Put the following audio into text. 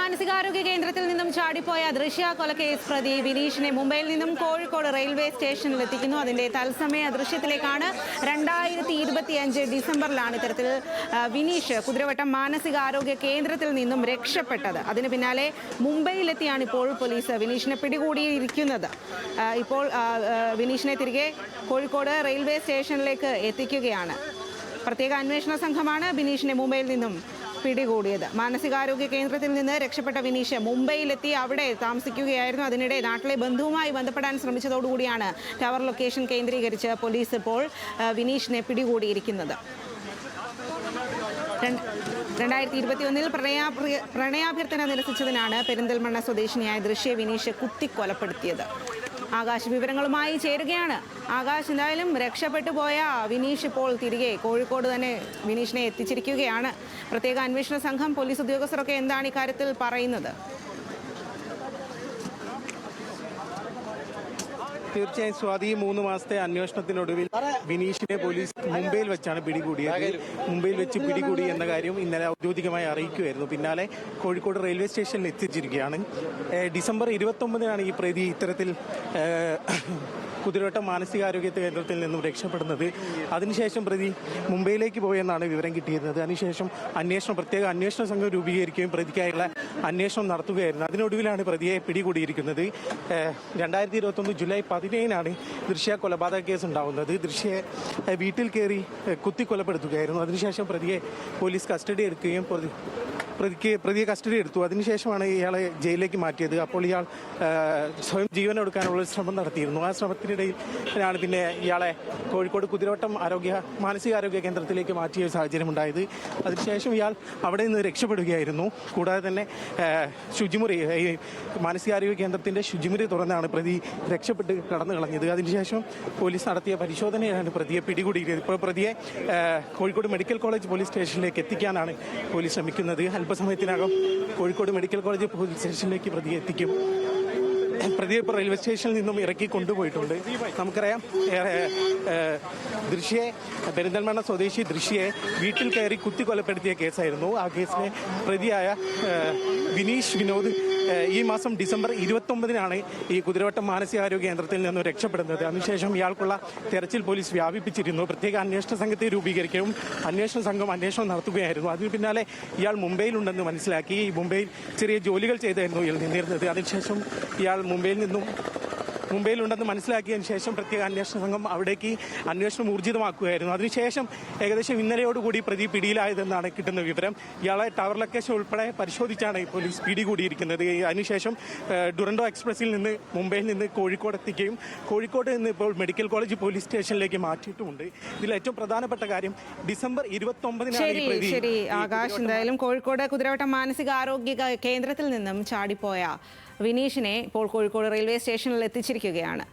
മാനസികാരോഗ്യ കേന്ദ്രത്തിൽ നിന്നും ചാടിപ്പോയ ദൃശ്യ കൊലക്കേസ് പ്രതി വിനീഷിനെ മുംബൈയിൽ നിന്നും കോഴിക്കോട് റെയിൽവേ സ്റ്റേഷനിൽ എത്തിക്കുന്നു. അതിന്റെ തത്സമയ ദൃശ്യത്തിലേക്കാണ്. 2025 ഡിസംബറിലാണ് ഇത്തരത്തിൽ വിനീഷ് കുതിരവട്ടം മാനസികാരോഗ്യ കേന്ദ്രത്തിൽ നിന്നും രക്ഷപ്പെട്ടത്. അതിന് പിന്നാലെ മുംബൈയിലെത്തിയാണ് ഇപ്പോൾ പോലീസ് വിനീഷിനെ പിടികൂടിയിരിക്കുന്നത്. ഇപ്പോൾ വിനീഷിനെ തിരികെ കോഴിക്കോട് റെയിൽവേ സ്റ്റേഷനിലേക്ക് എത്തിക്കുകയാണ്. പ്രത്യേക അന്വേഷണ സംഘമാണ് ബിനീഷിനെ മുംബൈയിൽ നിന്നും പിടികൂടിയത്. മാനസികാരോഗ്യ കേന്ദ്രത്തിൽ നിന്ന് രക്ഷപ്പെട്ട വിനീഷ് മുംബൈയിലെത്തി അവിടെ താമസിക്കുകയായിരുന്നു. അതിനിടെ നാട്ടിലെ ബന്ധുവുമായി ബന്ധപ്പെടാൻ ശ്രമിച്ചതോടുകൂടിയാണ് ടവർ ലൊക്കേഷൻ കേന്ദ്രീകരിച്ച് പോലീസ് ഇപ്പോൾ വിനീഷിനെ പിടികൂടിയിരിക്കുന്നത്. 2021 പ്രണയാഭ്യർത്ഥന നിരസിച്ചതിനാണ് പെരിന്തൽമണ്ണ സ്വദേശിനിയായ ദൃശ്യ വിനീഷ് കുത്തിക്കൊലപ്പെടുത്തിയത്. ആകാശ് വിവരങ്ങളുമായി ചേരുകയാണ്. ആകാശ്, എന്തായാലും രക്ഷപ്പെട്ടു പോയ വിനീഷ് ഇപ്പോൾ തിരികെ കോഴിക്കോട് തന്നെ വിനീഷിനെ എത്തിച്ചിരിക്കുകയാണ്. പ്രത്യേക അന്വേഷണ സംഘം, പോലീസ് ഉദ്യോഗസ്ഥരൊക്കെ എന്താണ് ഇക്കാര്യത്തിൽ പറയുന്നത്? തീർച്ചയായും സ്വാതി, 3 മാസത്തെ അന്വേഷണത്തിനൊടുവിൽ വിനീഷിനെ പോലീസ് മുംബൈയിൽ വെച്ചാണ് പിടികൂടിയത്. മുംബൈയിൽ വെച്ച് പിടികൂടി എന്ന കാര്യം ഇന്നലെ ഔദ്യോഗികമായി അറിയിക്കുകയായിരുന്നു. പിന്നാലെ കോഴിക്കോട് റെയിൽവേ സ്റ്റേഷനിൽ എത്തിച്ചിരിക്കുകയാണ്. ഡിസംബർ 29-നാണ് ഈ പ്രതി ഇത്തരത്തിൽ കുതിരവട്ടം മാനസികാരോഗ്യ കേന്ദ്രത്തിൽ നിന്നും രക്ഷപ്പെടുന്നത്. അതിനുശേഷം പ്രതി മുംബൈയിലേക്ക് പോയെന്നാണ് വിവരം കിട്ടിയിരുന്നത്. അതിനുശേഷം പ്രത്യേക അന്വേഷണ സംഘം രൂപീകരിക്കുകയും പ്രതിക്കായുള്ള അന്വേഷണം നടത്തുകയായിരുന്നു. അതിനൊടുവിലാണ് പ്രതിയെ പിടികൂടിയിരിക്കുന്നത്. 2021 ജൂലൈ 17-നാണ് ദൃശ്യ കൊലപാതക കേസ് ഉണ്ടാവുന്നത്. ദൃശ്യയെ വീട്ടിൽ കയറി കുത്തിക്കൊലപ്പെടുത്തുകയായിരുന്നു. അതിനുശേഷം പ്രതിയെ പോലീസ് കസ്റ്റഡി എടുക്കുകയും പ്രതിയെ കസ്റ്റഡി എടുത്തു. അതിനുശേഷമാണ് ഇയാളെ ജയിലിലേക്ക് മാറ്റിയത്. അപ്പോൾ ഇയാൾ സ്വയം ജീവനെടുക്കാനുള്ള ശ്രമം നടത്തിയിരുന്നു. ആ ശ്രമത്തിനിടയിലാണ് പിന്നെ ഇയാളെ കോഴിക്കോട് കുതിരവട്ടം മാനസികാരോഗ്യ കേന്ദ്രത്തിലേക്ക് മാറ്റിയ സാഹചര്യം ഉണ്ടായത്. അതിനുശേഷം ഇയാൾ അവിടെ നിന്ന് രക്ഷപ്പെടുകയായിരുന്നു. കൂടാതെ തന്നെ ശുചിമുറി, ഈ മാനസികാരോഗ്യ കേന്ദ്രത്തിന്റെ ശുചിമുറി തുറന്നാണ് പ്രതി രക്ഷപ്പെട്ട് കടന്നു കളഞ്ഞത്. അതിനുശേഷം പോലീസ് നടത്തിയ പരിശോധനയാണ് പ്രതിയെ പിടികൂടിയത്. ഇപ്പോൾ പ്രതിയെ കോഴിക്കോട് മെഡിക്കൽ കോളേജ് പോലീസ് സ്റ്റേഷനിലേക്ക് എത്തിക്കാനാണ് പോലീസ് ശ്രമിക്കുന്നത്. അല്പസമയത്തിനകം കോഴിക്കോട് മെഡിക്കൽ കോളേജ് പോലീസ് സ്റ്റേഷനിലേക്ക് പ്രതിയെ എത്തിക്കും. പ്രതിയെ ഇപ്പോൾ റെയിൽവേ സ്റ്റേഷനിൽ നിന്നും ഇറക്കി കൊണ്ടുപോയിട്ടുണ്ട്. നമുക്കറിയാം, ദൃശ്യയെ പെരിന്തൽമണ്ണ സ്വദേശി ദൃശ്യയെ വീട്ടിൽ കയറി കുത്തിക്കൊലപ്പെടുത്തിയ കേസായിരുന്നു. ആ കേസിലെ പ്രതിയായ വിനീഷ് വിനോദ് ഈ മാസം ഡിസംബർ 29-നാണ് ഈ കുതിരവട്ടം മാനസികാരോഗ്യ കേന്ദ്രത്തിൽ നിന്നും രക്ഷപ്പെടുന്നത്. അതിനുശേഷം ഇയാൾക്കുള്ള തെരച്ചിൽ പോലീസ് വ്യാപിപ്പിച്ചിരുന്നു. പ്രത്യേക അന്വേഷണ സംഘത്തെ രൂപീകരിക്കുകയും അന്വേഷണ സംഘം അന്വേഷണം നടത്തുകയായിരുന്നു. അതിന് പിന്നാലെ ഇയാൾ മുംബൈയിലുണ്ടെന്ന് മനസ്സിലാക്കി. മുംബൈയിൽ ചെറിയ ജോലികൾ ചെയ്തായിരുന്നു ഇയാൾ നിന്നിരുന്നത്. അതിനുശേഷം ഇയാൾ മുംബൈയിലുണ്ടെന്ന് മനസ്സിലാക്കിയതിനു ശേഷം പ്രത്യേക അന്വേഷണ സംഘം അവിടേക്ക് അന്വേഷണം ഊർജിതമാക്കുകയായിരുന്നു. അതിനുശേഷം ഏകദേശം ഇന്നലെയോടുകൂടി പ്രതി പിടിയിലായതെന്നാണ് കിട്ടുന്ന വിവരം. ഇയാളെ ടവർ ലൊക്കേഷൻ ഉൾപ്പെടെ പരിശോധിച്ചാണ് പോലീസ് പിടികൂടിയിരിക്കുന്നത്. അതിനുശേഷം ഡുറൻഡോ എക്സ്പ്രസിൽ നിന്ന് മുംബൈയിൽ നിന്ന് കോഴിക്കോട് എത്തിക്കുകയും കോഴിക്കോട് നിന്ന് ഇപ്പോൾ മെഡിക്കൽ കോളേജ് പോലീസ് സ്റ്റേഷനിലേക്ക് മാറ്റിയിട്ടുമുണ്ട്. ഇതിൽ ഏറ്റവും പ്രധാനപ്പെട്ട കാര്യം ഡിസംബർ 29-നാണ്. ശരി ആകാശ്, എന്തായാലും കോഴിക്കോട് കുതിരവട്ടം മാനസികാരോഗ്യ കേന്ദ്രത്തിൽ നിന്നും ചാടിപ്പോയ വിനീഷിനെ ഇപ്പോൾ കോഴിക്കോട് റെയിൽവേ സ്റ്റേഷനിൽ എത്തിച്ചിരിക്കുകയാണ്.